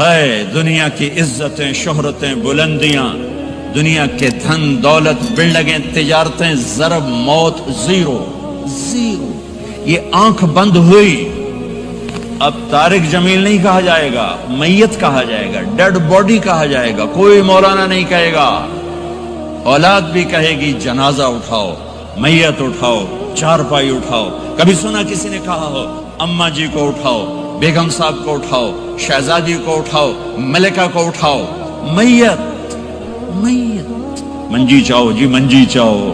ہے دنیا کی عزتیں، شہرتیں، بلندیاں، دنیا کے دھن دولت، بلڈنگیں، تجارتیں، ضرب موت، زیرو زیرو. یہ آنکھ بند ہوئی، اب طارق جمیل نہیں کہا جائے گا، میت کہا جائے گا، ڈیڈ باڈی کہا جائے گا. کوئی مولانا نہیں کہے گا. اولاد بھی کہے گی جنازہ اٹھاؤ، میت اٹھاؤ، چارپائی اٹھاؤ. کبھی سنا کسی نے کہا ہو اماں جی کو اٹھاؤ، بیگم صاحب کو اٹھاؤ، شہزادی کو اٹھاؤ، ملکہ کو اٹھاؤ؟ میت میت. منجی چاہو جی، منجی چاہو،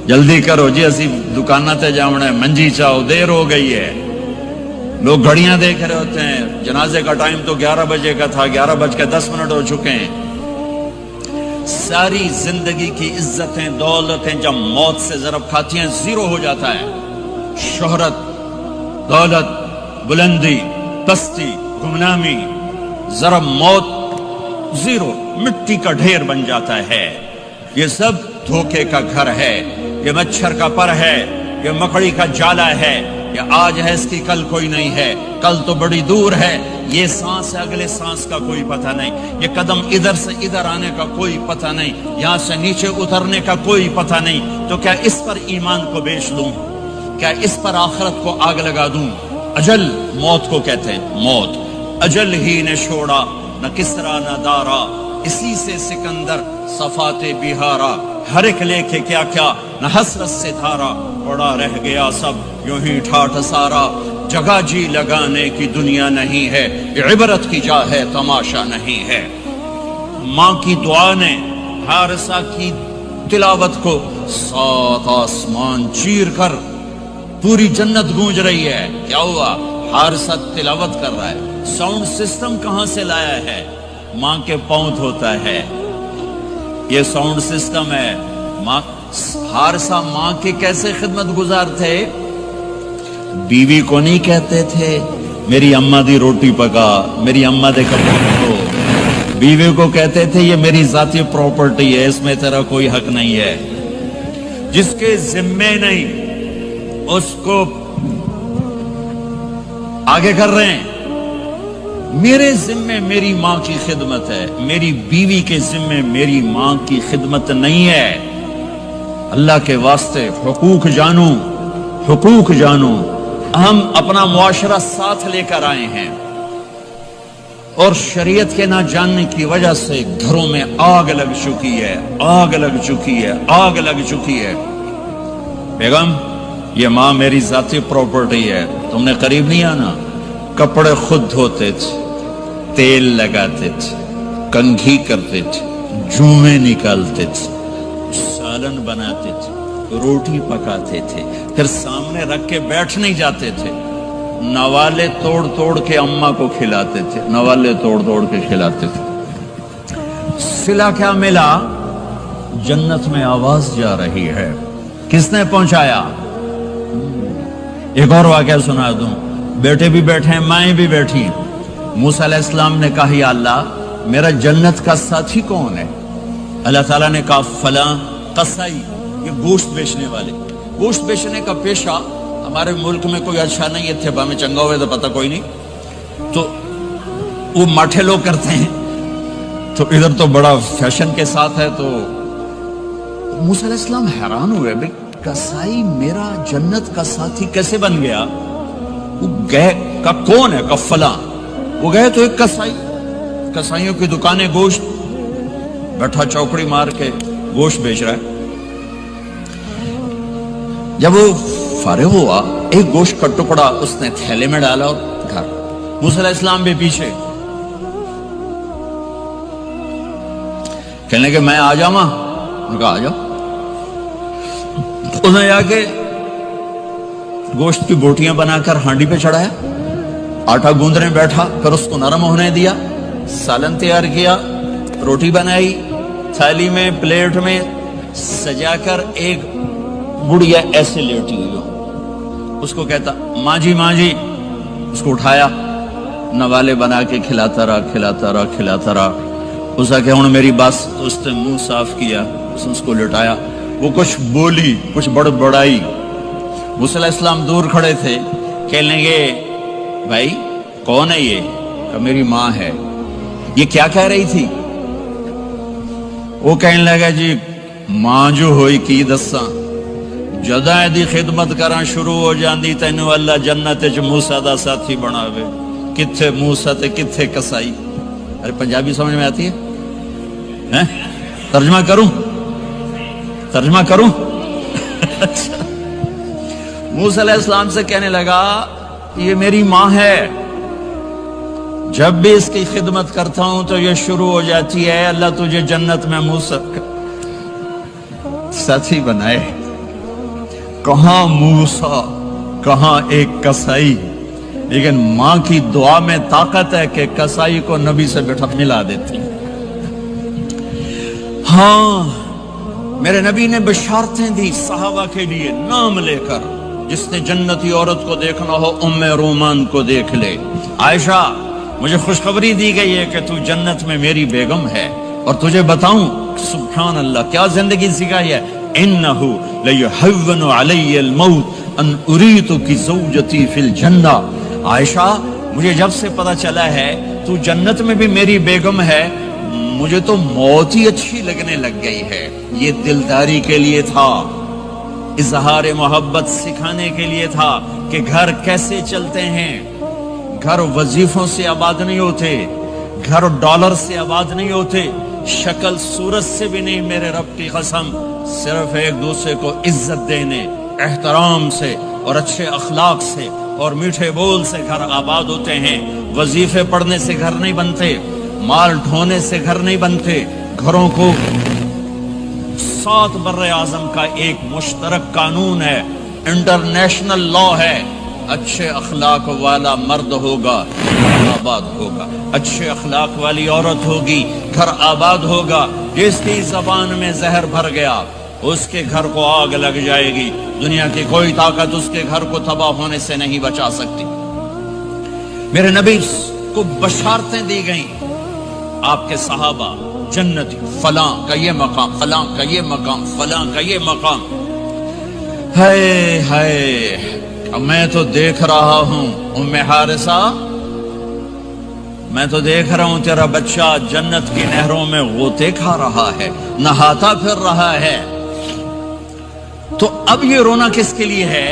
جلدی کرو جی، اسی دکانہ تے جاؤنا ہے، منجی چاہو، دیر ہو گئی ہے. لوگ گھڑیاں دیکھ رہے ہوتے ہیں، جنازے کا ٹائم تو 11 بجے کا تھا، 11:10 ہو چکے ہیں. ساری زندگی کی عزتیں دولتیں جب موت سے ضرب کھاتی ہیں زیرو ہو جاتا ہے. شہرت، دولت، بلندی، پستی، گمنامی، ضرب موت، زیرو، مٹی کا ڈھیر بن جاتا ہے. یہ سب دھوکے کا گھر ہے، یہ مچھر کا پر ہے، یہ مکڑی کا جالا ہے. یہ آج ہے اس کی کل کوئی نہیں ہے، کل تو بڑی دور ہے. یہ سانس ہے، اگلے سانس کا کوئی پتہ نہیں. یہ قدم ادھر سے ادھر آنے کا کوئی پتہ نہیں، یہاں سے نیچے اترنے کا کوئی پتہ نہیں. تو کیا اس پر ایمان کو بیچ دوں؟ کیا اس پر آخرت کو آگ لگا دوں؟ اجل موت کو کہتے ہیں، موت. اجل ہی نے چھوڑا نہ کسرا نہ دارا، اسی سے سکندر صفات بہارا. ہر ایک لے کے کیا کیا نہ حسرت سے دھارا، پڑا رہ گیا سب یوں ہی ٹھاٹھ سارا. جگہ جی لگانے کی دنیا نہیں ہے، عبرت کی جا ہے تماشا نہیں ہے. ماں کی دعا نے حارثہ کی تلاوت کو 7 آسمان چیر کر پوری جنت گونج رہی ہے. کیا ہوا؟ حارثہ تلاوت کر رہا ہے. ساؤنڈ سسٹم کہاں سے لایا ہے؟ ماں کے پاؤں دھوتا ہے، یہ ساؤنڈ سسٹم ہے. حارثہ ماں کے کیسے خدمت گزار تھے؟ بیوی کو نہیں کہتے تھے میری اماں دی روٹی پکا، میری اماں دے کپڑے دھو. بیوی کو کہتے تھے یہ میری ذاتی پراپرٹی ہے، اس میں تیرا کوئی حق نہیں ہے. جس کے ذمے نہیں اس کو آگے کر رہے ہیں. میرے ذمے میری ماں کی خدمت ہے، میری بیوی کے ذمے میری ماں کی خدمت نہیں ہے. اللہ کے واسطے حقوق جانو، حقوق جانو. ہم اپنا معاشرہ ساتھ لے کر آئے ہیں اور شریعت کے نہ جاننے کی وجہ سے گھروں میں آگ لگ چکی ہے، آگ لگ چکی ہے، آگ لگ چکی ہے. بیگم یہ ماں میری ذاتی پراپرٹی ہے، تم نے قریب نہیں آنا. کپڑے خود دھوتے تھے، تیل لگاتے تھے، کنگھی کرتے تھے، جوئیں نکالتے تھے، سالن بناتے تھے، روٹی پکاتے تھے، پھر سامنے رکھ کے بیٹھ نہیں جاتے تھے. نوالے توڑ توڑ کے اماں کو کھلاتے تھے، نوالے توڑ توڑ کے کھلاتے تھے. صلہ کیا ملا؟ جنت میں آواز جا رہی ہے. کس نے پہنچایا؟ ایک اور واقعہ سنا دوں. بیٹے بھی بیٹھے ہیں، مائیں بھی بیٹھی ہیں. موسیٰ علیہ السلام نے کہا یا اللہ میرا جنت کا ساتھی کون ہے؟ اللہ تعالیٰ نے کہا فلاں قصائی، یہ گوشت بیچنے والے. گوشت بیچنے کا پیشہ ہمارے ملک میں کوئی اچھا نہیں ہے، تھے میں چنگا ہوئے تو پتہ کوئی نہیں، تو وہ ماٹھے لوگ کرتے ہیں. تو ادھر تو بڑا فیشن کے ساتھ ہے. تو موسیٰ علیہ السلام حیران ہوئے، بھئی قصائی میرا جنت کا ساتھی کیسے بن گیا؟ وہ گئے کا کون ہے؟ کا فلاں. وہ گئے تو ایک قصائی، قصائیوں کی دکانیں، گوشت، بیٹھا چوکڑی مار کے گوشت بیچ رہا ہے. جب وہ فارغ ہوا ایک گوشت کا ٹکڑا اس نے تھیلے میں ڈالا اور گھر. موسیٰ علیہ السلام بھی پیچھے. کہنے کہ میں آ جاؤں؟ انہوں نے کہا آ جاؤ. انہیں آ کے گوشت کی بوٹیاں بنا کر ہانڈی پہ چڑھایا، آٹا گوندنے بیٹھا، پھر اس کو نرم ہونے دیا، سالن تیار کیا، روٹی بنائی، تھالی میں پلیٹ میں سجا کر ایک بڑھیا ایسے لیٹی ہوئی ہو. اس کو کہتا ماں جی ماں جی. اس کو اٹھایا، نوالے بنا کے کھلاتا رہا کھلاتا رہا کھلاتا رہا. اس کا کہ ہوں میری بس. تو اس نے منہ صاف کیا، اس کو لٹایا. وہ کچھ بولی، کچھ بڑبڑائی. موسیٰ علیہ السلام دور کھڑے تھے. کہنے لگے بھائی کون ہے یہ؟ کہ میری ماں ہے. یہ کیا کہہ رہی تھی؟ وہ کہنے لگا جی ماں جو ہوئی کی دساں جداں دی خدمت کراں شروع ہو جاندی تینوں اللہ جنت وچ موسیٰ دا ساتھی بناوے. کتھے موسیٰ تے کتھے کسائی. ارے پنجابی سمجھ میں آتی ہے؟ ترجمہ کروں موسیٰ علیہ السلام سے کہنے لگا یہ میری ماں ہے، جب بھی اس کی خدمت کرتا ہوں تو یہ شروع ہو جاتی ہے اللہ تجھے جنت میں موسیٰ ساتھی بنائے. کہاں موسیٰ کہاں ایک کسائی، لیکن ماں کی دعا میں طاقت ہے کہ کسائی کو نبی سے بیٹھا ملا دیتی. ہاں میرے نبی نے بشارتیں دی صحابہ کے لیے نام لے کر. جس نے جنتی عورت کو دیکھنا ہو ام رومان کو دیکھ لے. عائشہ مجھے خوشخبری دی گئی ہے کہ تو جنت میں میری بیگم ہے، اور تجھے بتاؤں سبحان اللہ کیا زندگی سکھائی ہے. انہو لیحون علی الموت ان اریتک زوجتی فی الجنہ. عائشہ مجھے جب سے پتا چلا ہے تو جنت میں بھی میری بیگم ہے، مجھے تو موت ہی اچھی لگنے لگ گئی ہے. یہ دلداری کے لیے تھا، اظہار محبت سکھانے کے لیے تھا کہ گھر کیسے چلتے ہیں. گھر وظیفوں سے آباد نہیں ہوتے، گھر ڈالر سے آباد نہیں ہوتے، شکل صورت سے بھی نہیں. میرے رب کی قسم صرف ایک دوسرے کو عزت دینے، احترام سے اور اچھے اخلاق سے اور میٹھے بول سے گھر آباد ہوتے ہیں. وظیفے پڑھنے سے گھر نہیں بنتے، مال ڈھونے سے گھر نہیں بنتے. گھروں کو 7 بر اعظم کا ایک مشترک قانون ہے، انٹرنیشنل لا ہے. اچھے اخلاق والا مرد ہوگا آباد ہوگا، اچھے اخلاق والی عورت ہوگی گھر آباد ہوگا. جس کی زبان میں زہر بھر گیا اس کے گھر کو آگ لگ جائے گی. دنیا کی کوئی طاقت اس کے گھر کو تباہ ہونے سے نہیں بچا سکتی. میرے نبی کو بشارتیں دی گئیں، آپ کے صحابہ جنتی، فلاں کا یہ مقام، فلاں کا یہ مقام، فلاں کا یہ مقام. ہائے ہائے میں تو دیکھ رہا ہوں ام حارثہ، میں تو دیکھ رہا ہوں تیرا بچہ جنت کی نہروں میں غوطے کھا رہا ہے، نہاتا پھر رہا ہے. تو اب یہ رونا کس کے لیے ہے؟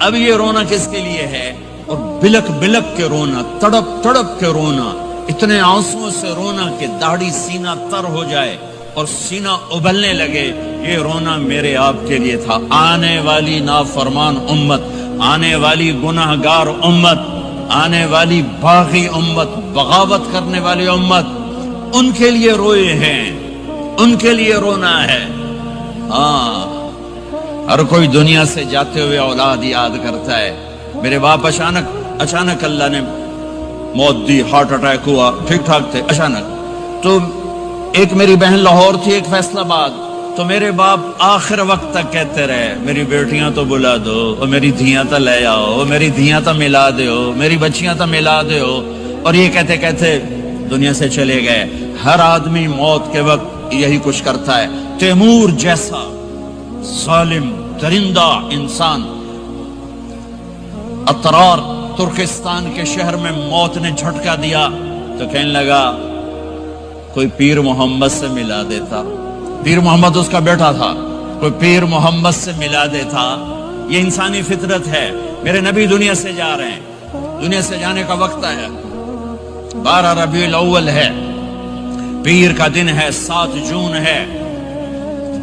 اب یہ رونا کس کے لیے ہے؟ اور بلک بلک کے رونا، تڑپ تڑپ کے رونا، اتنے آنسوں سے رونا کہ داڑھی سینہ تر ہو جائے اور سینہ ابلنے لگے. یہ رونا میرے آپ کے لیے تھا. آنے والی نافرمان امت، آنے والی گناہگار امت، آنے والی باغی امت، بغاوت کرنے والی امت، ان کے لیے روئے ہیں، ان کے لیے رونا ہے. ہاں ہر کوئی دنیا سے جاتے ہوئے اولاد یاد کرتا ہے. میرے باپ اچانک اللہ نے موت دی، ہارٹ اٹیک ہوا، ٹھیک ٹھاک تھے، اچانک. تو ایک میری بہن لاہور تھی، ایک فیصل آباد. تو میرے باپ آخر وقت تک کہتے رہے میری بیٹیاں تو بلا دو، اور میری دھیاں تو لے آؤ، اور میری دھیاں تو ملا دیو، میری بچیاں تو ملا دیو. اور یہ کہتے کہتے دنیا سے چلے گئے. ہر آدمی موت کے وقت یہی کچھ کرتا ہے. تیمور جیسا ظالم درندہ انسان اطرار ترکستان کے شہر میں موت نے جھٹکا دیا تو کہنے لگا کوئی پیر محمد سے ملا دیتا. پیر محمد اس کا بیٹا تھا، کوئی پیر محمد سے ملا دیتا. یہ انسانی فطرت ہے. میرے نبی دنیا سے جا رہے ہیں، دنیا سے جانے کا وقت ہے. 12 ربیع الاول ہے، پیر کا دن ہے، 7 جون ہے،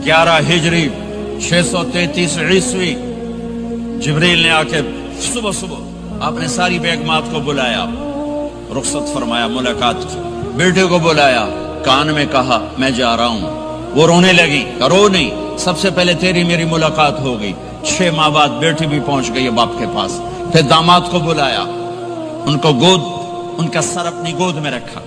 11 ہجری 633 عیسوی. جبریل نے آ کے صبح آپ نے ساری بیگمات کو بلایا، رخصت فرمایا، ملاقات کی. بیٹے کو بلایا، کان میں کہا میں جا رہا ہوں. وہ رونے لگی، رو نہیں، سب سے پہلے تیری میری ملاقات ہو گئی. 6 ماہ بعد بیٹی بھی پہنچ گئی باپ کے پاس. پھر داماد کو بلایا، ان کو ان کا سر اپنی گود میں رکھا،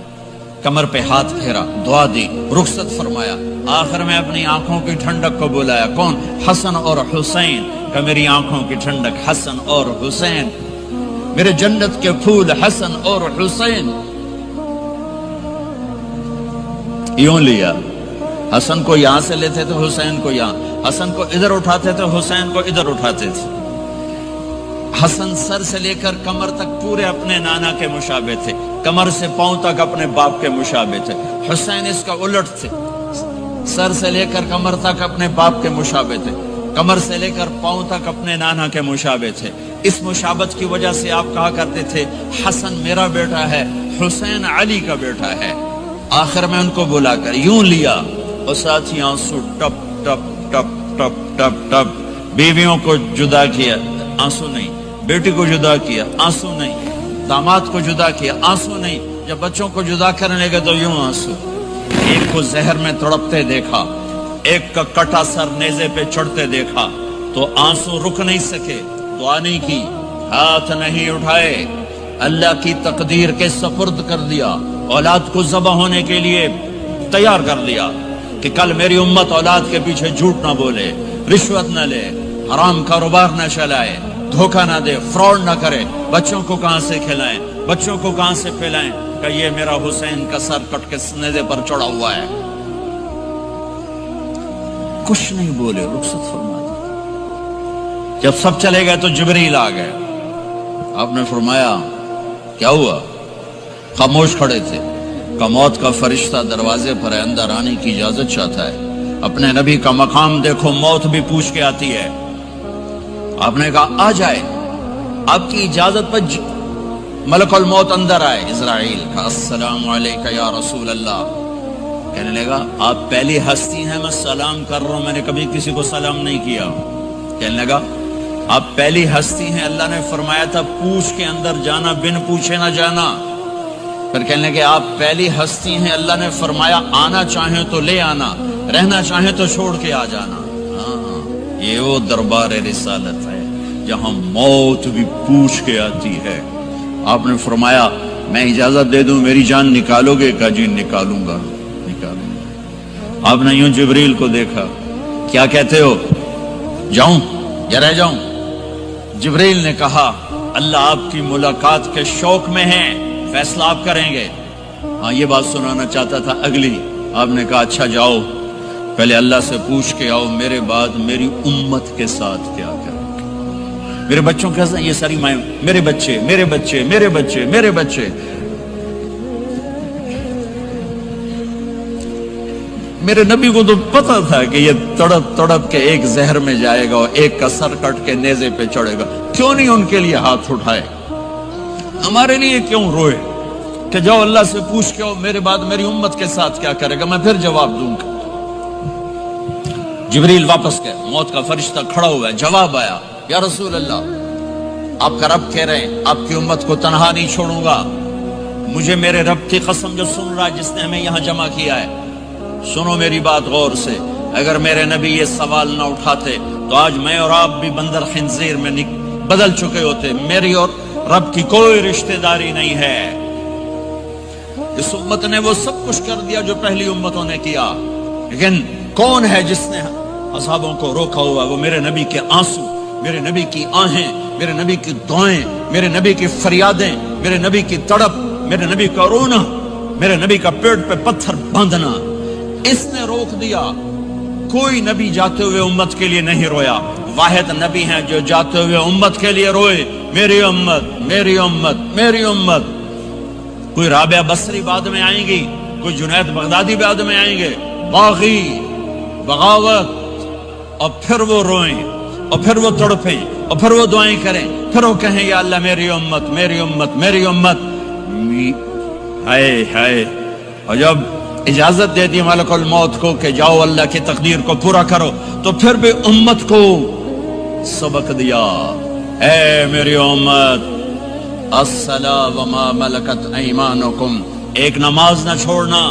کمر پہ ہاتھ پھیرا، دعا دی، رخصت فرمایا. آخر میں اپنی آنکھوں کی ٹھنڈک کو بلایا. کون؟ حسن اور حسین. کہ میری آنکھوں کی ٹھنڈک حسن اور حسین، میرے جنت کے پھول حسن اور حسین. یوں لیا، حسن کو یہاں سے لیتے تھے، حسین کو یہاں، حسن کو ادھر اٹھاتے تھے، حسین کو ادھر اٹھاتے تھے. حسن سر سے لے کر کمر تک پورے اپنے نانا کے مشابہ تھے. کمر سے پاؤں تک اپنے باپ کے مشابہ تھے. حسین اس کا الٹ تھے, سر سے لے کر کمر تک اپنے باپ کے مشابہ تھے, کمر سے لے کر پاؤں تک اپنے نانا کے مشابہ تھے. اس مشابہت کی وجہ سے آپ کہا کرتے تھے حسن میرا بیٹا ہے, حسین علی کا بیٹا ہے. آخر میں ان کو بلا کر یوں لیا اور ساتھ ہی آنسو ٹپ ٹپ ٹپ ٹپ ٹپ ٹپ. بیویوں کو جدا کیا, آنسو نہیں. بیٹی کو جدا کیا, آنسو نہیں. داماد کو جدا کیا, آنسو نہیں. جب بچوں کو جدا کرنے لگے تو یوں آنسو. ایک کو زہر میں تڑپتے دیکھا, ایک کا کٹا سر نیزے پہ چڑھتے دیکھا تو آنسو رک نہیں سکے, دعا نہیں کی, ہاتھ نہیں اٹھائے, اللہ کی تقدیر کے سپرد کر دیا. اولاد کو ذبح ہونے کے لیے تیار کر دیا کہ کل میری امت اولاد کے پیچھے جھوٹ نہ بولے, رشوت نہ لے, حرام کاروبار نہ چلائے, دھوکہ نہ دے, فراڈ نہ کرے. بچوں کو کہاں سے کھلائیں, بچوں کو کہاں سے پھیلائیں کہ یہ میرا حسین کا سر کٹ کے نیزے پر چڑھا ہوا ہے. کچھ نہیں بولے, رخصت فرما دی. جب سب چلے گئے تو جبریل آ گئے. آپ نے فرمایا کیا ہوا؟ خاموش کھڑے تھے. کہ موت کا فرشتہ دروازے پر ہے, اندر آنے کی اجازت چاہتا ہے. اپنے نبی کا مقام دیکھو, موت بھی پوچھ کے آتی ہے. آپ نے کہا آ جائے, آپ کی اجازت پر ملک الموت اندر آئے. اسرائیل کا السلام علیکہ یا رسول اللہ. کہنے لگا آپ پہلی ہستی ہیں, میں سلام کر رہا ہوں, میں نے کبھی کسی کو سلام نہیں کیا. کہنے لگا آپ پہلی ہستی ہیں, اللہ نے فرمایا تھا پوچھ کے اندر جانا, بن پوچھے نہ جانا. پھر کہنے لگے آپ پہلی ہستی ہیں, اللہ نے فرمایا آنا چاہیں تو لے آنا, رہنا چاہیں تو چھوڑ کے آ جانا. ہاں, یہ وہ دربار رسالت ہے جہاں موت بھی پوچھ کے آتی ہے. آپ نے فرمایا میں اجازت دے دوں میری جان نکالو گے؟ کہا جی نکالوں گا. آپ نے یوں جبریل کو دیکھا, کیا کہتے ہو, جاؤں یا رہ جاؤں؟ جبریل نے کہا اللہ آپ کی ملاقات کے شوق میں ہے, فیصلہ آپ کریں گے. ہاں یہ بات سنانا چاہتا تھا اگلی. آپ نے کہا اچھا جاؤ, پہلے اللہ سے پوچھ کے آؤ میرے بعد میری امت کے ساتھ کیا کریں, میرے بچوں کے ساتھ. یہ ساری مائیں میرے بچے میرے بچے میرے بچے میرے بچے. میرے نبی کو تو پتا تھا کہ یہ تڑپ تڑپ کے ایک زہر میں جائے گا اور ایک کا سر کٹ کے نیزے پہ چڑھے گا. کیوں نہیں ان کے لیے ہاتھ اٹھائے, ہمارے لیے کیوں روئے کہ جاؤ اللہ سے پوچھ کے میرے بعد میری امت کے ساتھ کیا کرے گا, میں پھر جواب دوں گا. جبریل واپس گئے, موت کا فرشتہ کھڑا ہوا ہے. جواب آیا یا رسول اللہ آپ کا رب کہہ رہے ہیں آپ کی امت کو تنہا نہیں چھوڑوں گا. مجھے میرے رب کی قسم جو سن رہا ہے, جس نے ہمیں یہاں جمع کیا ہے, سنو میری بات غور سے. اگر میرے نبی یہ سوال نہ اٹھاتے تو آج میں اور آپ بھی بندر خنزیر میں بدل چکے ہوتے. میری اور رب کی کوئی رشتہ داری نہیں ہے. اس امت نے وہ سب کچھ کر دیا جو پہلی امتوں نے کیا, لیکن کون ہے جس نے اصحابوں کو روکا ہوا؟ وہ میرے نبی کے آنسو, میرے نبی کی آہیں, میرے نبی کی دعائیں, میرے نبی کی فریادیں, میرے نبی کی تڑپ, میرے نبی کا رونا, میرے نبی کا پیٹ پہ پتھر باندھنا. اس نے روک دیا. کوئی نبی جاتے ہوئے امت کے لیے نہیں رویا. واحد نبی ہیں جو جاتے ہوئے امت کے لیے روئے, میری امت میری امت میری امت. کوئی رابعہ بصری بعد میں آئیں گی, کوئی جنید بغدادی بعد میں آئیں گے, باغی بغاوت, اور پھر وہ روئیں اور پھر وہ تڑپیں اور پھر وہ دعائیں کریں, پھر وہ کہیں یا اللہ میری امت میری امت میری امت. ہائے ہائے. اور جب اجازت دے دی ملک الموت کو کہ جاؤ اللہ کی تقدیر کو پورا کرو, تو پھر بھی امت کو سبق دیا, اے میری امت الصلاۃ وما ملکت ایمانکم. ایک نماز نہ چھوڑنا,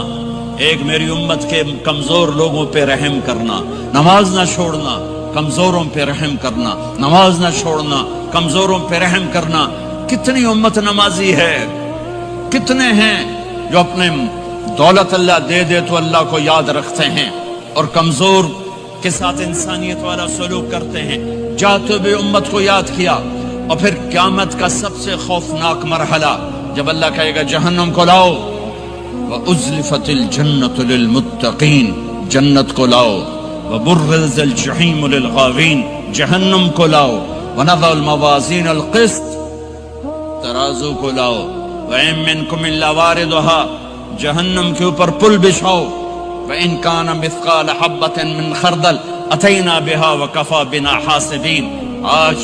ایک میری امت کے کمزور لوگوں پہ رحم کرنا, نماز نہ چھوڑنا, کمزوروں پہ رحم کرنا, نماز نہ چھوڑنا, کمزوروں پہ رحم کرنا. کتنی امت نمازی ہے, کتنے ہیں جو اپنے دولت اللہ دے دے تو اللہ کو یاد رکھتے ہیں اور کمزور کے ساتھ انسانیت والا سلوک کرتے ہیں. جاتے ہوئے امت کو یاد کیا. اور پھر قیامت کا سب سے خوفناک مرحلہ جب اللہ کہے گا جہنم کو لاؤ, وَأُزْلِفَتِ الْجَنَّةُ لِلْمُتَّقِينَ, جنت کو لاؤ, وَبُرِّزَ الْجَحِيمُ لِلْغَاوِينَ, جہنم کو لاؤ, وَنَضَعُ الْمَوَازِينَ الْقِسْطَ, ترازو کو لاؤ, وَإِن مِّنكُمْ إِلَّا وَارِدُهَا، جہنم کے اوپر پل بچھاؤ، وَإِن كَانَ مِثْقَالَ حَبَّةٍ مِّن خَرْدَلٍ أَتَيْنَا بِهَا وَكَفَى بِنَا حَاسِبِينَ۔ آج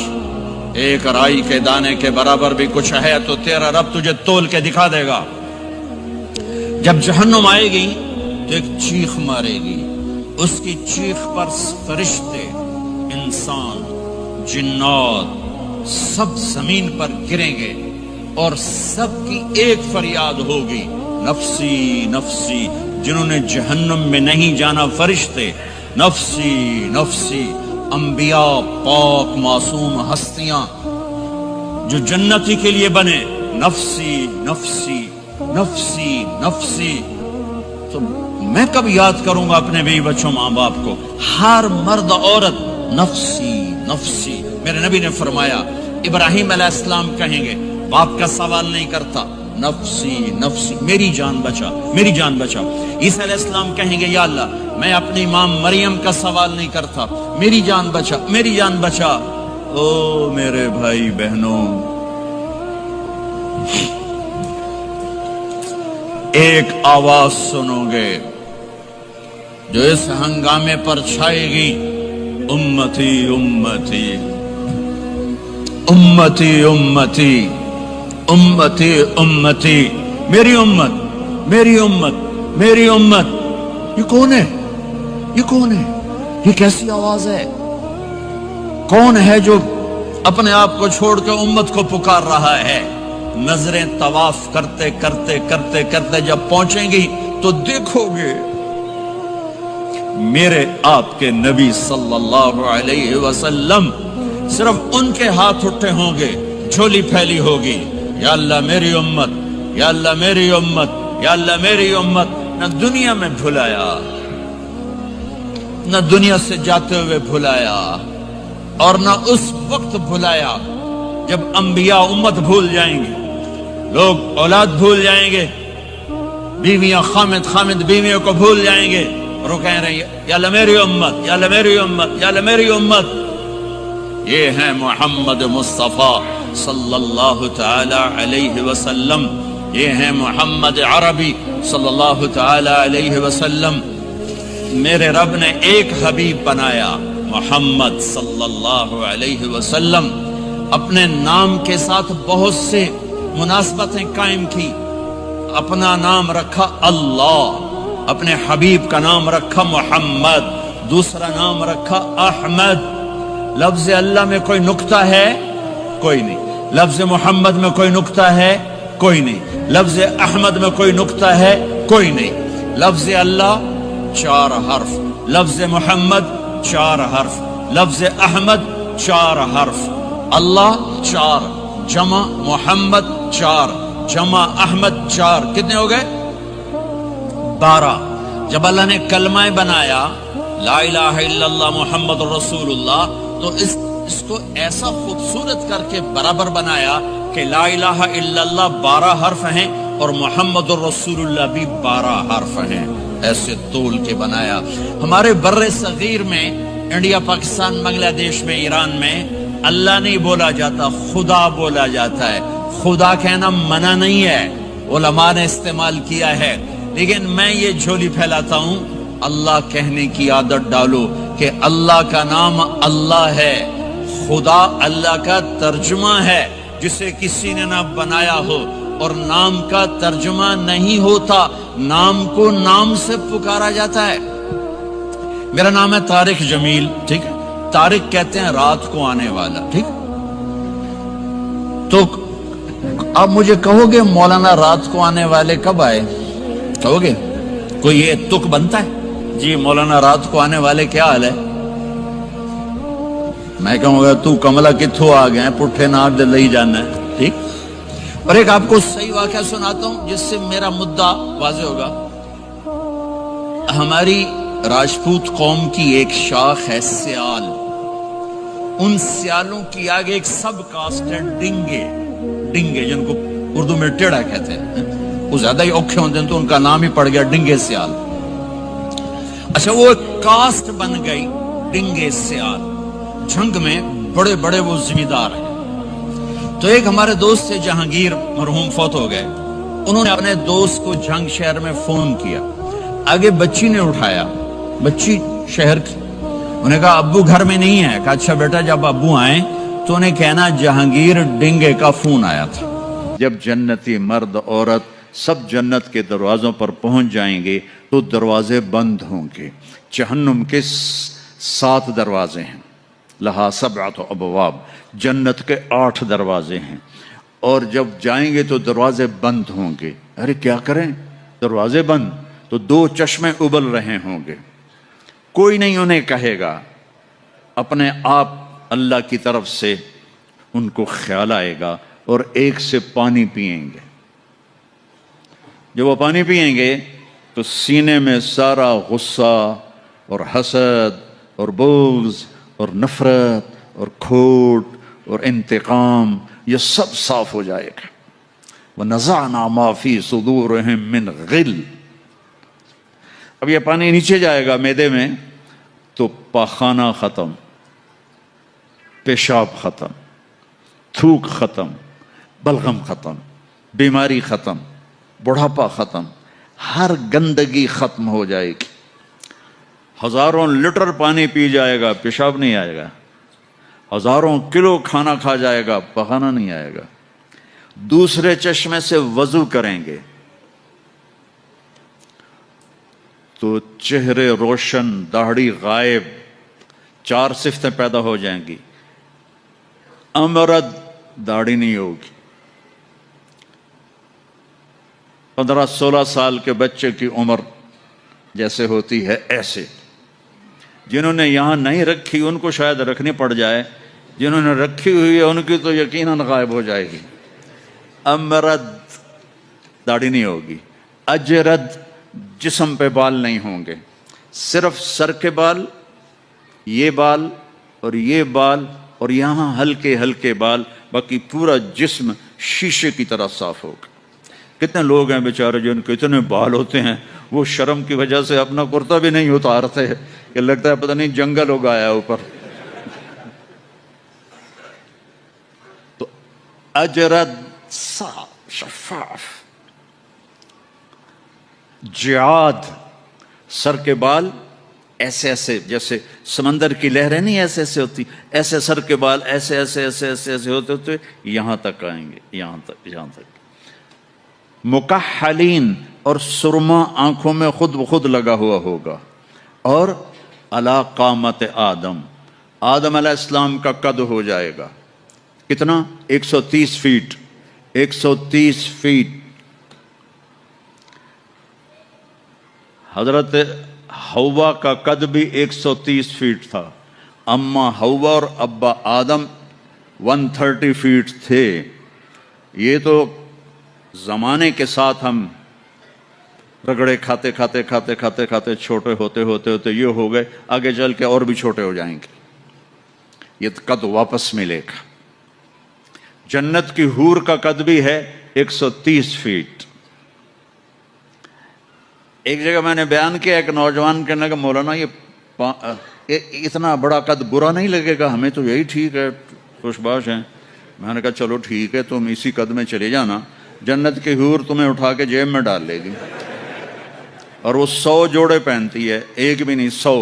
ایک رائی کے دانے کے برابر بھی کچھ ہے تو تیرا رب تجھے تول کے دکھا دے گا۔ جب جہنم آئے گی تو ایک چیخ مارے گی، اس کی چیخ پر فرشتے، انسان، جنات سب زمین پر گریں گے اور سب کی ایک فریاد ہوگی، نفسی نفسی۔ جنہوں نے جہنم میں نہیں جانا فرشتے، نفسی نفسی۔ انبیاء، پاک معصوم ہستیاں جو جنتی کے لیے بنے، نفسی نفسی نفسی نفسی۔ تو میں کب یاد کروں گا اپنے بیوی بچوں ماں باپ کو؟ ہر مرد عورت نفسی نفسی۔ میرے نبی نے فرمایا، ابراہیم علیہ السلام کہیں گے، باپ کا سوال نہیں کرتا، نفسی نفسی، میری جان بچا میری جان بچا۔ عیسیٰ علیہ السلام کہیں گے، یا اللہ میں اپنی ماں مریم کا سوال نہیں کرتا، میری جان بچا میری جان بچا۔ او میرے بھائی بہنوں، ایک آواز سنو گے جو اس ہنگامے پر چھائے گی، امتی امتی امتی امتی امتی امتی، میری امت میری امت میری امت۔ یہ کون ہے؟ یہ کون ہے؟ یہ کیسی آواز ہے؟ کون ہے جو اپنے آپ کو چھوڑ کے امت کو پکار رہا ہے؟ نظریں طواف کرتے کرتے کرتے کرتے جب پہنچیں گی تو دیکھو گے میرے آپ کے نبی صلی اللہ علیہ وسلم، صرف ان کے ہاتھ اٹھے ہوں گے، جھولی پھیلی ہوگی، یا اللہ میری امت، یا اللہ میری امت، یا اللہ میری امت۔ نہ دنیا میں بھلایا، نہ دنیا سے جاتے ہوئے بھلایا، اور نہ اس وقت بھلایا جب انبیاء امت بھول جائیں گے، لوگ اولاد بھول جائیں گے، بیویاں خامد بیویوں کو بھول جائیں گے، اور وہ کہہ رہے ہیں، یا اللہ میری امت، یا اللہ میری امت، یا اللہ میری امت۔ یہ ہیں محمد مصطفیٰ صلی اللہ تعالی علیہ وسلم، یہ ہیں محمد عربی صلی اللہ تعالی علیہ وسلم۔ میرے رب نے ایک حبیب بنایا، محمد صلی اللہ علیہ وسلم۔ اپنے نام کے ساتھ بہت سے مناسبتیں قائم کی، اپنا نام رکھا اللہ، اپنے حبیب کا نام رکھا محمد، دوسرا نام رکھا احمد۔ لفظ اللہ میں کوئی نکتہ ہے؟ کوئی نہیں۔ لفظ محمد میں کوئی نکتہ ہے؟ کوئی نہیں۔ لفظ احمد میں کوئی نکتہ ہے؟ کوئی نہیں۔ لفظ اللہ 4 حرف، لفظ محمد 4 حرف، لفظ احمد 4 حرف، اللہ 4، جمع محمد 4، جمع احمد 4، کتنے ہو گئے؟ 12۔ جب اللہ نے کلمہ بنایا لا الہ الا اللہ محمد رسول اللہ، تو اس کو ایسا خوبصورت کر کے برابر بنایا کہ لا الہ الا اللہ 12 حرف ہیں اور محمد الرسول اللہ بھی 12 حرف ہیں، ایسے تول کے بنایا۔ ہمارے بر صغیر میں، انڈیا، پاکستان، بنگلہ دیش میں، ایران میں اللہ نہیں بولا جاتا، خدا بولا جاتا ہے۔ خدا کہنا منع نہیں ہے، علماء نے استعمال کیا ہے، لیکن میں یہ جھولی پھیلاتا ہوں، اللہ کہنے کی عادت ڈالو کہ اللہ کا نام اللہ ہے، خدا اللہ کا ترجمہ ہے جسے کسی نے نہ بنایا ہو، اور نام کا ترجمہ نہیں ہوتا، نام کو نام سے پکارا جاتا ہے۔ میرا نام ہے طارق جمیل، ٹھیک ہے؟ طارق کہتے ہیں رات کو آنے والا، ٹھیک؟ تو آپ مجھے کہو گے مولانا رات کو آنے والے کب آئے؟ کہو گے؟ کوئی یہ تک بنتا ہے؟ جی مولانا رات کو آنے والے کیا حال ہے؟ میں کہوں گا تو کملا کتھوں آ گئے، پٹھے نار دل ہی جانا ہے، ٹھیک؟ اور ایک آپ کو صحیح واقعہ سناتا ہوں جس سے میرا مدعا واضح ہوگا۔ ہماری راجپوت قوم کی ایک شاخ ہے سیال، ان سیالوں کی آگے ایک سب کاسٹ ہے ڈنگے، ڈنگے جن کو اردو میں ٹیڑا کہتے ہیں، وہ زیادہ ہی اوکھے ہوتے ہیں تو ان کا نام ہی پڑ گیا ڈنگے سیال۔ اچھا، وہ ایک کاسٹ بن گئی ڈنگے سیال، جنگ میں بڑے بڑے وہ ذمہ دار ہیں۔ تو ایک ہمارے دوست سے جہانگیر مرحوم فوت ہو گئے، انہوں نے اپنے دوست کو جھنگ شہر میں فون کیا، آگے بچی نے اٹھایا، بچی شہر کی، انہوں نے کہا ابو گھر میں نہیں ہے۔ کہا اچھا بیٹا جب ابو آئیں تو انہیں کہنا جہانگیر ڈنگے کا فون آیا تھا۔ جب جنتی مرد عورت سب جنت کے دروازوں پر پہنچ جائیں گے تو دروازے بند ہوں گے۔ جہنم کے 7 دروازے ہیں، لہا 7 ابواب، جنت کے 8 دروازے ہیں، اور جب جائیں گے تو دروازے بند ہوں گے۔ ارے کیا کریں، دروازے بند تو 2 چشمے ابل رہے ہوں گے، کوئی نہیں انہیں کہے گا، اپنے آپ اللہ کی طرف سے ان کو خیال آئے گا اور ایک سے پانی پئیں گے۔ جب وہ پانی پئیں گے تو سینے میں سارا غصہ اور حسد اور بغض اور نفرت اور کھوٹ اور انتقام یہ سب صاف ہو جائے گا۔ وَنَزَعْنَا مَا فِي صُدُورِهِم مِّن غِلٍّ۔ اب یہ پانی نیچے جائے گا معدے میں تو پاخانہ ختم، پیشاب ختم، تھوک ختم، بلغم ختم، بیماری ختم، بڑھاپا ختم، ہر گندگی ختم ہو جائے گی۔ ہزاروں لیٹر پانی پی جائے گا، پیشاب نہیں آئے گا۔ ہزاروں کلو کھانا کھا جائے گا، پخانہ نہیں آئے گا۔ دوسرے چشمے سے وضو کریں گے تو چہرے روشن، داڑھی غائب، 4 صفتیں پیدا ہو جائیں گی۔ امرد، داڑھی نہیں ہوگی۔ 15-16 سال کے بچے کی عمر جیسے ہوتی ہے ایسے، جنہوں نے یہاں نہیں رکھی ان کو شاید رکھنی پڑ جائے، جنہوں نے رکھی ہوئی ہے ان کی تو یقیناً غائب ہو جائے گی۔ امرد، داڑھی نہیں ہوگی۔ اجرد، جسم پہ بال نہیں ہوں گے، صرف سر کے بال، یہ بال اور یہ بال اور یہاں ہلکے ہلکے بال، باقی پورا جسم شیشے کی طرح صاف ہوگا۔ کتنے لوگ ہیں بیچارے جن کے اتنے بال ہوتے ہیں وہ شرم کی وجہ سے اپنا کرتا بھی نہیں اتارتے کہ لگتا ہے پتہ نہیں جنگل ہو گیا اوپر۔ تو اجرد، صاف، شفاف۔ جعاد، سر کے بال ایسے ایسے، جیسے سمندر کی لہریں نہیں ایسے ایسے ہوتی، ایسے سر کے بال ایسے ایسے ایسے ایسے ایسے ہوتے ہوتے یہاں تک آئیں گے، یہاں تک۔ مکحلین، اور سرما آنکھوں میں خود بخود لگا ہوا ہوگا۔ اور علی قامت آدم، آدم علیہ السلام کا قد ہو جائے گا کتنا؟ 130 فیٹ، 130 فیٹ۔ حضرت حوا کا قد بھی 130 فیٹ تھا، اما حوا اور ابا آدم 130 فیٹ تھے۔ یہ تو زمانے کے ساتھ ہم رگڑے کھاتے کھاتے کھاتے کھاتے کھاتے چھوٹے ہوتے ہوتے ہوتے یہ ہو گئے، آگے چل کے اور بھی چھوٹے ہو جائیں گے، یہ قد واپس ملے گا۔ جنت کی حور کا قد بھی ہے 130 فیٹ۔ ایک جگہ میں نے بیان کیا، ایک نوجوان کہنے لگا مولانا یہ اتنا بڑا قد برا نہیں لگے گا، ہمیں تو یہی ٹھیک ہے، خوش باش ہیں۔ میں نے کہا چلو ٹھیک ہے، تم اسی قد میں چلے جانا، جنت کی حور تمہیں اٹھا کے جیب میں ڈال لے گی، اور وہ 100 جوڑے پہنتی ہے، ایک بھی نہیں 100،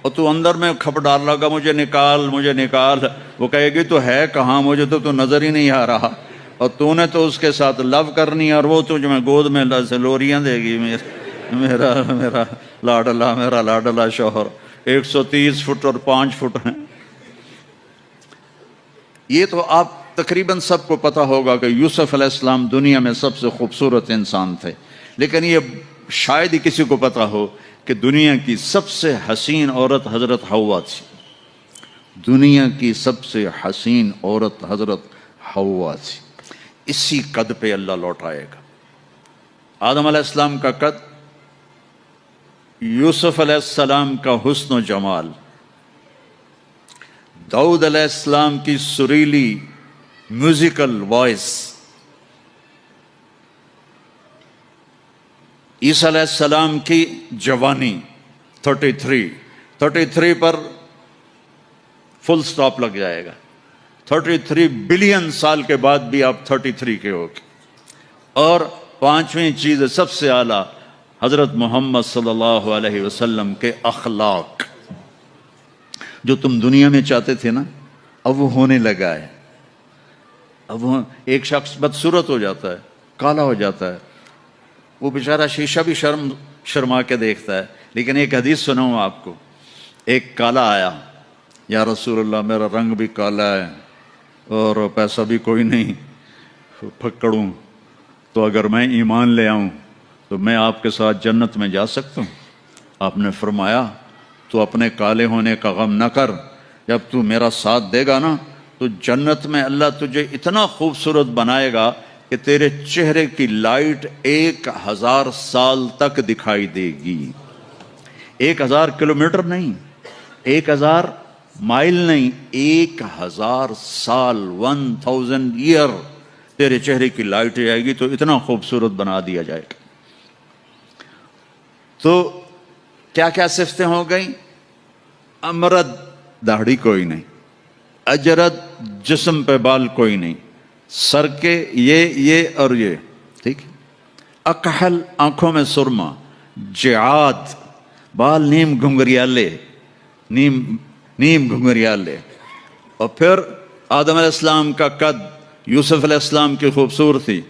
اور تو اندر میں کھپ ڈال لگا مجھے نکال مجھے نکال، وہ کہے گی تو ہے کہاں، مجھے تو نظر ہی نہیں آ رہا، اور تو نے تو اس کے ساتھ لو کرنی ہے، اور وہ تجھ میں گود میں لوریاں دے گی، میرا لاڈلا شوہر۔ 130 فٹ اور 5 فٹ ہیں۔ یہ تو آپ تقریباً سب کو پتا ہوگا کہ یوسف علیہ السلام دنیا میں سب سے خوبصورت انسان تھے، لیکن یہ شاید ہی کسی کو پتا ہو کہ دنیا کی سب سے حسین عورت حضرت حوا تھی۔ دنیا کی سب سے حسین عورت حضرت حوا تھی۔ اسی قد پہ اللہ لوٹائے گا۔ آدم علیہ السلام کا قد، یوسف علیہ السلام کا حسن و جمال، داؤد علیہ السلام کی سریلی میوزیکل وائس، عیسیٰ علیہ السلام کی جوانی 33 پر فل سٹاپ لگ جائے گا۔ 33 بلین سال کے بعد بھی آپ 33 کے ہو گے، اور پانچویں چیز سب سے اعلیٰ حضرت محمد صلی اللہ علیہ وسلم کے اخلاق. جو تم دنیا میں چاہتے تھے نا اب وہ ہونے لگا ہے. اب وہ ایک شخص بدصورت ہو جاتا ہے، کالا ہو جاتا ہے، وہ بیچارہ شیشہ بھی شرما کے دیکھتا ہے. لیکن ایک حدیث سناؤں آپ کو. ایک کالا آیا، یا رسول اللہ میرا رنگ بھی کالا ہے اور پیسہ بھی کوئی نہیں، پھکڑوں تو اگر میں ایمان لے آؤں تو میں آپ کے ساتھ جنت میں جا سکتا ہوں؟ آپ نے فرمایا تو اپنے کالے ہونے کا غم نہ کر، جب تو میرا ساتھ دے گا نا تو جنت میں اللہ تجھے اتنا خوبصورت بنائے گا کہ تیرے چہرے کی لائٹ 1000 سال تک دکھائی دے گی. 1000 کلومیٹر نہیں، 1000 مائل نہیں، 1000 سال، 1000 ایئر تیرے چہرے کی لائٹ آئے گی تو اتنا خوبصورت بنا دیا جائے گا. تو کیا کیا صفتیں ہو گئیں؟ امرد، داڑھی کوئی نہیں، اجرد، جسم پہ بال کوئی نہیں، سر کے یہ اور یہ، ٹھیک. اکحل، آنکھوں میں سرما. جعاد، بال نیم گھنگریالے، نیم گھنگریالے. اور پھر آدم علیہ السلام کا قد، یوسف علیہ السلام کی خوبصورتی،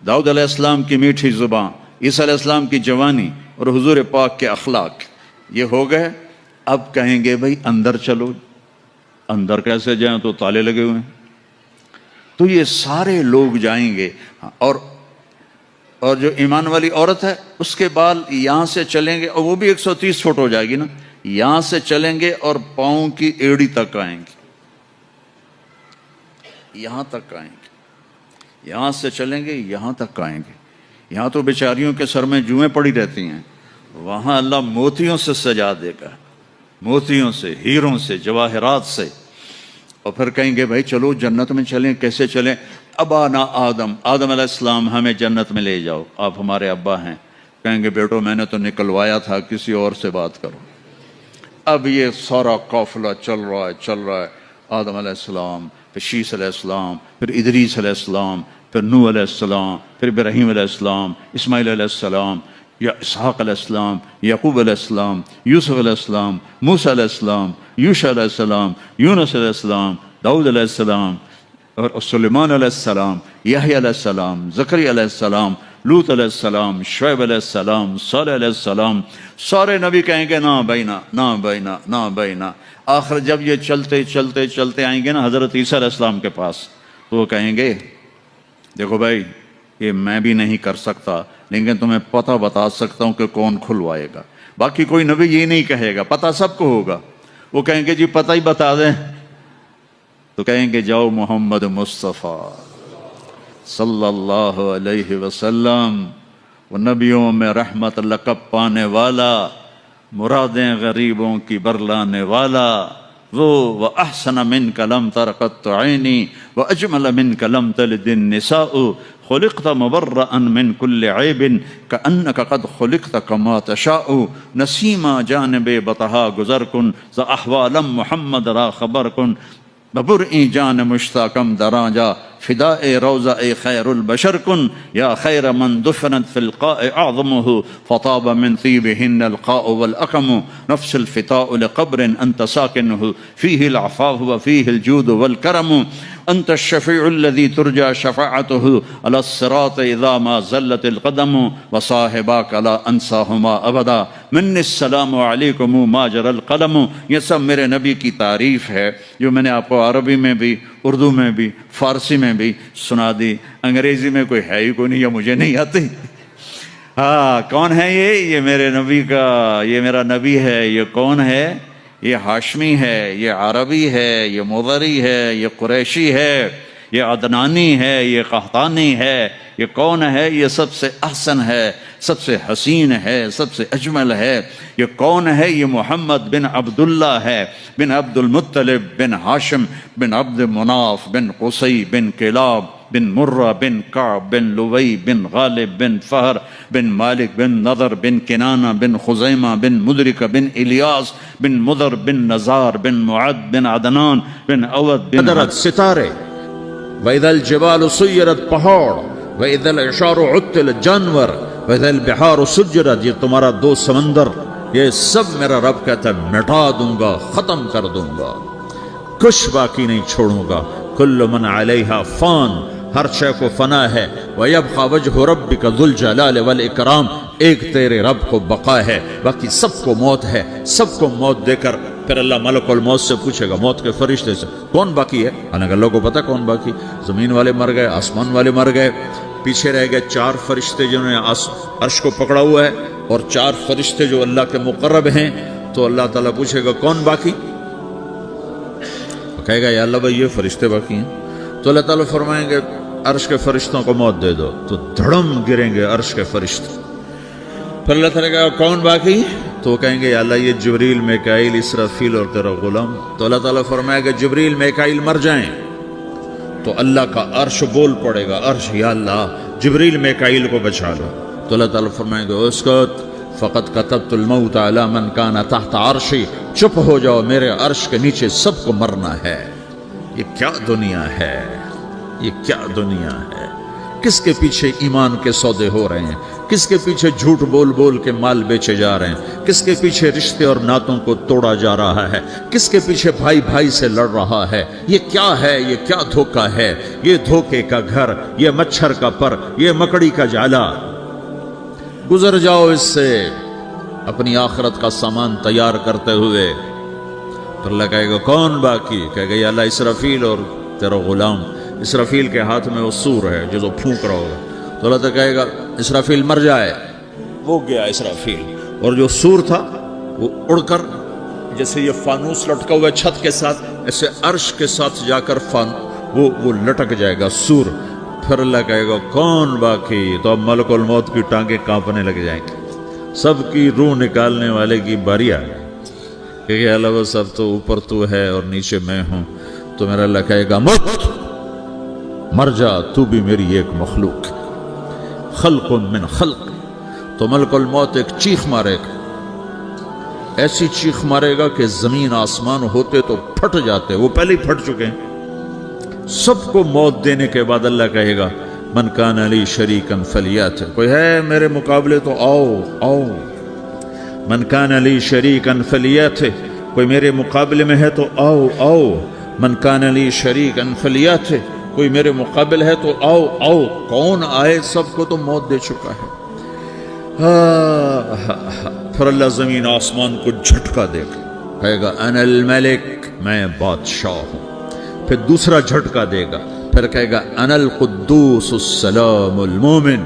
داؤد علیہ السلام کی میٹھی زبان، عیسیٰ علیہ السلام کی جوانی اور حضور پاک کے اخلاق، یہ ہو گئے. اب کہیں گے بھائی اندر چلو. اندر کیسے جائیں؟ تو تالے لگے ہوئے ہیں. تو یہ سارے لوگ جائیں گے. اور جو ایمان والی عورت ہے اس کے بال یہاں سے چلیں گے، اور وہ بھی 130 فٹ ہو جائے گی نا، یہاں سے چلیں گے اور پاؤں کی ایڑی تک آئیں گے، یہاں تک آئیں گے. یہاں سے چلیں گے یہاں تک آئیں گے. یہاں تو بیچاریوں کے سر میں جوئیں پڑی رہتی ہیں، وہاں اللہ موتیوں سے سجا دے گا، موتیوں سے، ہیروں سے، جواہرات سے. اور پھر کہیں گے بھائی چلو جنت میں چلیں. کیسے چلیں؟ ابانا آدم علیہ السلام ہمیں جنت میں لے جاؤ، آپ ہمارے ابا ہیں. کہیں گے بیٹو میں نے تو نکلوایا تھا، کسی اور سے بات کرو. اب یہ سارا قافلہ چل رہا ہے. آدم علیہ السلام، پھر شیس علیہ السلام، پھر ادریس علیہ السلام، پھر نوح علیہ السلام، پھر ابراہیم علیہ السلام، اسماعیل علیہ السلام، یا اسحاق علیہ السلام، یعقوب علیہ السلام، یوسف علیہ السلام، موسیٰ علیہ السلام، یوشع علیہ السلام، یونس علیہ السلام، داؤد علیہ السلام، اور سلیمان علیہ السلام، یحییٰ علیہ السلام، زکریا علیہ السلام، لوط علیہ السلام، شعیب علیہ السلام، صالح علیہ السلام. سارے نبی کہیں گے نا بینا، نا بینا، نا بینا. آخر جب یہ چلتے آئیں گے نا حضرت عیسیٰ علیہ السلام کے پاس، تو وہ کہیں گے دیکھو بھائی یہ میں بھی نہیں کر سکتا، لیکن تمہیں پتہ بتا سکتا ہوں کہ کون کھلوائے گا. باقی کوئی نبی یہ نہیں کہے گا، پتہ سب کو ہوگا. وہ کہیں گے جی پتہ ہی بتا دیں. تو کہیں گے جاؤ محمد مصطفیٰ صلی اللہ علیہ وسلم، وہ نبیوں میں رحمت لقب پانے والا، مرادیں غریبوں کی برلانے والا، وہ وَأَحْسَنَ مِنْكَ لَمْ تَرَ قَطُّ عَيْنِي وَأَجْمَلَ مِنْكَ لَمْ تَلِدِ النِّسَاءُ خُلِقْتَ مُبَرَّأً مِنْ كُلِّ عَيْبٍ كَأَنَّكَ قَدْ خُلِقْتَ كَمَا تَشَاءُ نسیما جانب بطہا گزر کن ز احوالم محمد را خبر کن ببرئی جان مشتاقم دراجا فداء روضہ خیر البشر کن یا خیر من دفنت فی القاء اعظمه فطاب من طیبهن القاء والاقم نفس الفتاء لقبر انت ساکنه فيه العفاف وفيه الجود والكرم انت الشفیع الذي ترجى شفاعته على الصراط اذا ما زلت القدم وصاحباك لا انساهما ابدا من السلام علیکم ما جرى القلم. یہ سب میرے نبی کی تعریف ہے جو میں نے آپ کو عربی میں بھی، اردو میں بھی، فارسی میں بھی سنا دی. انگریزی میں کوئی ہے ہی کوئی نہیں، یا مجھے نہیں آتی. ہاں کون ہے یہ میرے نبی کا، یہ میرا نبی ہے. یہ کون ہے؟ یہ ہاشمی ہے، یہ عربی ہے، یہ مضری ہے، یہ قریشی ہے، یہ عدنانی ہے، یہ قحطانی ہے. یہ کون ہے؟ یہ سب سے احسن ہے، سب سے حسین ہے، سب سے اجمل ہے. یہ کون ہے؟ یہ محمد بن عبداللہ ہے، بن عبد المطلب، بن ہاشم، بن عبد مناف، بن قصی، بن کلاب، بن مرہ، بن کعب، بن لوی، بن غالب، بن فہر، بن مالک، بن نضر، بن کنانہ، بن خزیمہ، بن مدرکہ، بن الیاس، بن مضر، بن نزار، بن معد، بن عدنان، بن اود، بن قدرت ستارے وَإِذَا الْجِبَالُ سُيِّرَتْ پہاڑ وَإِذَا الْعِشَارُ عُطِّلَتْ جانور وَإِذَا الْبِحَارُ سُجِّرَتْ، یہ تمہارا دو سمندر، یہ سب میرا رب کہتا ہے مٹا دوں گا، ختم کر دوں گا، کچھ باقی نہیں چھوڑوں گا۔ کل من علیہا فان، ہر شے کو فنا ہے۔ وَيَبْقَى وَجْهُ رَبِّكَ ذُو الْجَلَالِ وَالْإِكْرَامِ، ایک تیرے رب کو بقا ہے، باقی سب کو موت ہے۔ سب کو موت دے کر پھر اللہ ملک الموت سے پوچھے گا، موت کے فرشتے سے، کون باقی ہے؟ حالانکہ اللہ کو پتہ کون باقی، زمین والے مر گئے، آسمان والے مر گئے، پیچھے رہ گئے 4 فرشتے جنہوں نے عرش کو پکڑا ہوا ہے، اور 4 فرشتے جو اللہ کے مقرب ہیں۔ تو اللہ تعالیٰ پوچھے گا کون باقی؟ کہے گا یا اللہ بھائی یہ فرشتے باقی ہیں۔ تو اللہ تعالیٰ فرمائیں گے عرش کے فرشتوں کو موت دے دو، تو دھڑم گریں گے عرش کے فرشتے۔ پھر اللہ تعالیٰ کہا کون باقی؟ تو وہ کہیں گے یا اللہ یہ جبریل، میکائیل، اسرافیل اور تیرا غلام۔ تو اللہ تعالیٰ فرمائے گا جبریل، میکائیل مر جائیں، تو اللہ کا عرش بول پڑے گا، عرش یا اللہ جبریل میکائیل کو بچا لو۔ تو اللہ تعالیٰ فرمائیں گے اسکت فقط کتبت الموت علی من کان تحت عرشی، چپ ہو جاؤ، میرے عرش کے نیچے سب کو مرنا ہے۔ یہ کیا دنیا ہے، یہ کیا دنیا ہے؟ کس کے پیچھے ایمان کے سودے ہو رہے ہیں؟ کس کے پیچھے جھوٹ بول بول کے مال بیچے جا رہے ہیں؟ کس کے پیچھے رشتے اور ناتوں کو توڑا جا رہا ہے؟ کس کے پیچھے بھائی بھائی سے لڑ رہا ہے؟ یہ کیا ہے؟ یہ کیا دھوکہ ہے؟ یہ دھوکے کا گھر، یہ مچھر کا پر، یہ مکڑی کا جالا۔ گزر جاؤ اس سے اپنی آخرت کا سامان تیار کرتے ہوئے۔ تو اللہ کہے گا کون باقی؟ کہے گا یا اللہ اسرافیل اور تیرا غلام۔ اسرافیل کے ہاتھ میں وہ سور ہے جو پھونک رہا ہوگا۔ تو اللہ تعالیٰ کہے گا اسرافیل مر جائے، وہ گیا اسرافیل، اور جو سور تھا وہ اڑ کر جیسے یہ فانوس لٹکا ہوا ہے چھت کے ساتھ، ایسے عرش کے ساتھ جا کر وہ لٹک جائے گا سور۔ پھر اللہ کہے گا کون باقی؟ تو اب ملک الموت کی ٹانگیں کانپنے لگ جائیں گے، سب کی روح نکالنے والے کی باری آ گئی، کہ اللہ وہ سب تو اوپر تو ہے اور نیچے میں ہوں۔ تو میرا اللہ کہے گا موت مر جا، تو بھی میری ایک مخلوق، خلق من خلق۔ تو ملک الموت ایک چیخ مارے گا، ایسی چیخ مارے گا کہ زمین آسمان ہوتے تو پھٹ جاتے، وہ پہلے ہی پھٹ چکے ہیں۔ سب کو موت دینے کے بعد اللہ کہے گا من کان لی شریکن فلیات، کوئی ہے میرے مقابلے تو آؤ آؤ۔ من کان لی شریکن فلیات، کوئی میرے مقابلے میں ہے تو آؤ آؤ۔ من کان لی شریکن فلیات، کوئی میرے مقابل ہے تو آؤ آؤ۔ کون آئے؟ سب کو تو موت دے چکا ہے۔ پھر اللہ زمین آسمان کو جھٹکا دے گا، کہے گا انا الملک، میں بادشاہ ہوں۔ پھر دوسرا جھٹکا دے گا، پھر کہے گا انا القدوس السلام المومن،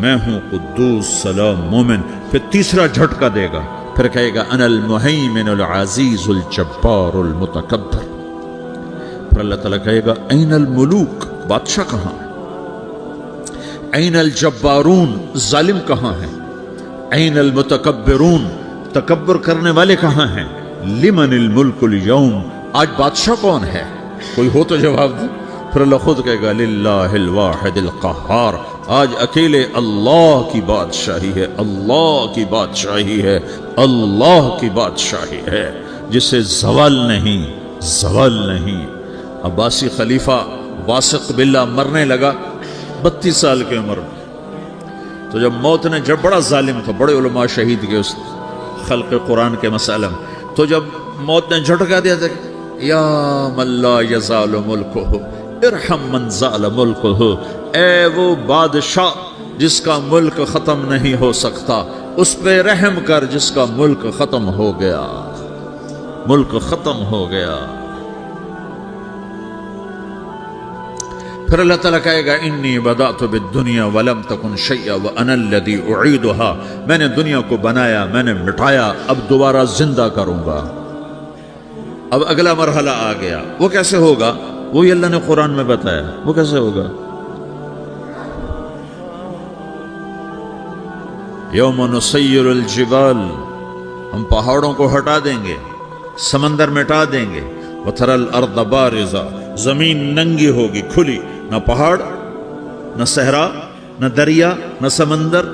میں ہوں قدوس سلام مومن۔ پھر تیسرا جھٹکا دے گا، پھر کہے گا انا المہیمن العزیز الجبار المتکبر۔ پھر اللہ تعالیٰ کہے گا این الملوک، بادشاہ کہاں ہے؟ این الجبارون، ظالم کہاں ہیں؟ این المتکبرون، تکبر کرنے والے کہاں ہیں؟ لمن الملک اليوم، آج بادشاہ کون ہے؟ کوئی ہو تو جواب دے۔ پھر اللہ خود کہے گا للہ الواحد القہار، آج اکیلے اللہ کی بادشاہی ہے، اللہ کی بادشاہی ہے، اللہ کی بادشاہی ہے، جسے زوال نہیں، زوال نہیں۔ عباسی خلیفہ واثق باللہ مرنے لگا 32 سال کی عمر میں۔ تو جب موت نے، جب بڑا ظالم تھا، بڑے علماء شہید گئے اس خلق قرآن کے مسئلہ میں، تو جب موت نے جھٹکا دیا تھا یا من لا یزال ملکہ ارحم من زال ملکہ، اے وہ بادشاہ جس کا ملک ختم نہیں ہو سکتا، اس پہ رحم کر جس کا ملک ختم ہو گیا، ملک ختم ہو گیا۔ پھر اللہ تعالیٰ کہے گا انی بدأت بالدنیا ولم تکن شیئا وانا الذی اعیدہا، میں نے دنیا کو بنایا، میں نے مٹایا، اب دوبارہ زندہ کروں گا۔ اب اگلا مرحلہ آ گیا، وہ کیسے ہوگا؟ وہی اللہ نے قرآن میں بتایا، وہ کیسے ہوگا؟ یوم نسیر الجبال، ہم پہاڑوں کو ہٹا دیں گے، سمندر مٹا دیں گے، وتری الارض بارزہ، زمین ننگی ہوگی، کھلی، نہ پہاڑ، نہ صحرا، نہ دریا، نہ سمندر،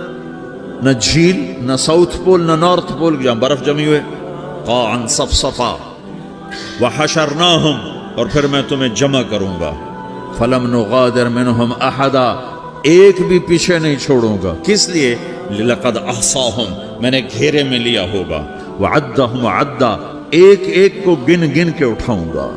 نہ جھیل، نہ ساؤتھ پول، نہ نارتھ پول جہاں برف جمی ہوئے، قاعا صفصفا، وحشرناہم، اور پھر میں تمہیں جمع کروں گا۔ فلم نغادر منہم احدا، ایک بھی پیچھے نہیں چھوڑوں گا. کس لیے؟ لقد احصاہم، میں نے گھیرے میں لیا ہوگا. وعدہم عدا، ایک ایک کو گن گن کے اٹھاؤں گا.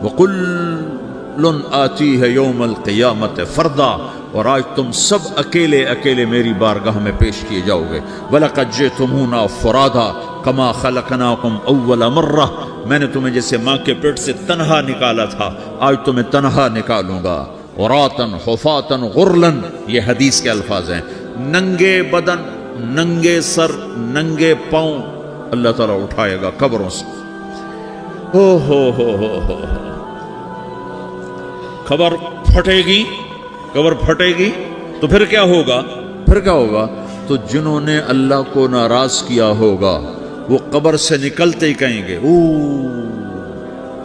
وَقُلٌ آتیہ یوم القیامت فردا، اور آج تم سب اکیلے اکیلے میری بارگاہ میں پیش کیے جاؤ گے. وَلَقَدْ جِئْتُمُونَا فُرَادَا كَمَا خَلَقْنَاكُمْ أَوَّلَ مَرَّةٍ، میں نے تمہیں جیسے ماں کے پیٹ سے تنہا نکالا تھا، آج تمہیں تنہا نکالوں گا. عُرَاةً حُفَاةً غُرْلًا، یہ حدیث کے الفاظ ہیں. ننگے بدن، ننگے سر، ننگے پاؤں اللہ تعالیٰ اٹھائے گا قبروں سے. ہو خبر پھٹے گی، قبر پھٹے گی تو پھر کیا ہوگا؟ تو جنہوں نے اللہ کو ناراض کیا ہوگا وہ قبر سے نکلتے ہی کہیں گے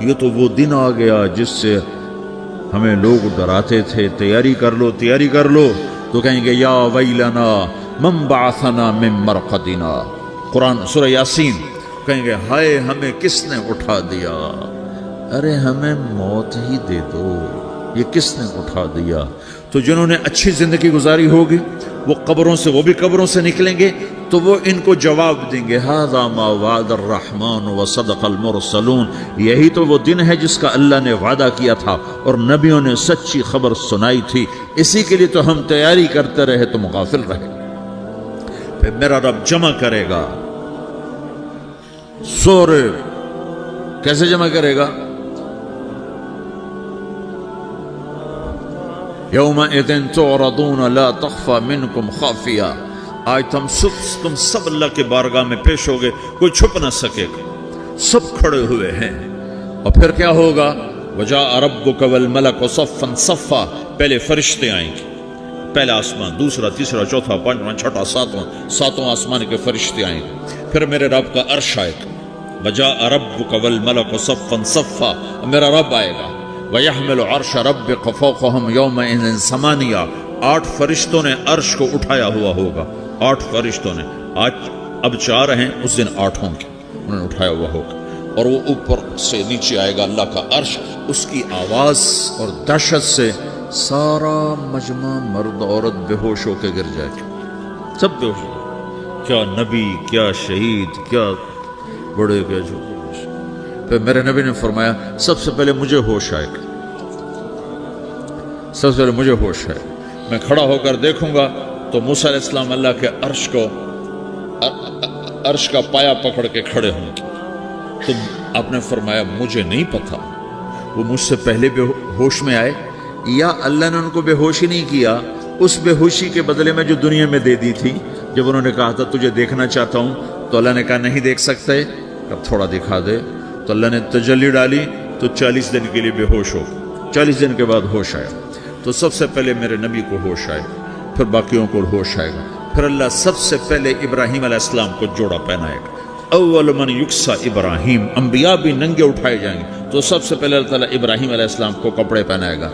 یہ تو وہ دن آ گیا جس سے ہمیں لوگ ڈراتے تھے، تیاری کر لو تیاری کر لو. تو کہیں گے یا ویلنا من بعثنا من مرقدنا، قرآن سورہ یاسین. کہیں گے ہائے ہمیں کس نے اٹھا دیا، ارے ہمیں موت ہی دے دو، یہ کس نے اٹھا دیا. تو جنہوں نے اچھی زندگی گزاری ہوگی وہ قبروں سے، وہ بھی قبروں سے نکلیں گے تو وہ ان کو جواب دیں گے ھذا ما وعد الرحمن وصدق المرسلون، یہی تو وہ دن ہے جس کا اللہ نے وعدہ کیا تھا اور نبیوں نے سچی خبر سنائی تھی، اسی کے لیے تو ہم تیاری کرتے رہے تم غافل رہے. پھر میرا رب جمع کرے گا سورے. کیسے جمع کرے گا؟ یومئذ تعرضون لا تخفى منکم خافیہ، آج تم سب اللہ کے بارگاہ میں پیش ہوگے، کوئی چھپ نہ سکے گا، سب کھڑے ہوئے ہیں. اور پھر کیا ہوگا؟ وجاء ربک والملک صفا صفا، پہلے فرشتے آئیں گے، پہلا آسمان، دوسرا، تیسرا، چوتھا، پانچواں، چھٹا، ساتواں آسمان کے فرشتے آئیں گے. پھر میرے رب کا عرش آئے گا. وجاء ربک والملک صفا صفا، میرا رب آئے گا. وَيَحْمِلُ عَرْشَ رَبِّكَ فَوْقَهُمْ يَوْمَئِذٍ ثَمَانِيَةٌ، 8 فرشتوں نے عرش کو اٹھایا ہوا ہوگا. 8 فرشتوں نے، آج اب 4 ہیں، اس دن 8 ہوں گے، انہوں نے اٹھایا ہوا ہوگا. اور وہ اوپر سے نیچے آئے گا اللہ کا عرش، اس کی آواز اور دہشت سے سارا مجمع مرد عورت بے ہوش ہو کے گر جائے گا، سب بے ہوش. کیا نبی، کیا شہید، کیا بڑے، کیا چھوٹے. پھر میرے نبی نے فرمایا سب سے پہلے مجھے ہوش آئے گا، سب سے پہلے مجھے ہوش ہے. میں کھڑا ہو کر دیکھوں گا تو موسیٰ علیہ السلام اللہ کے عرش کا پایا پکڑ کے کھڑے ہوں گے. تو آپ نے فرمایا مجھے نہیں پتا وہ مجھ سے پہلے بے ہوش میں آئے یا اللہ نے ان کو بے ہوش ہی نہیں کیا. اس بے ہوشی کے بدلے میں جو دنیا میں دے دی تھی، جب انہوں نے کہا تھا تجھے دیکھنا چاہتا ہوں، تو اللہ نے کہا نہیں دیکھ سکتے، اب تھوڑا دکھا دے. تو اللہ نے تجلی ڈالی تو 40 دن کے لیے بے ہوش ہو، 40 دن کے بعد ہوش آیا. تو سب سے پہلے میرے نبی کو ہوش آئے، پھر باقیوں کو ہوش آئے گا. پھر اللہ سب سے پہلے ابراہیم علیہ السلام کو جوڑا پہنائے گا. اول من یکسا ابراہیم، انبیاء بھی ننگے اٹھائے جائیں گے تو سب سے پہلے اللہ تعالیٰ ابراہیم علیہ السلام کو کپڑے پہنائے گا.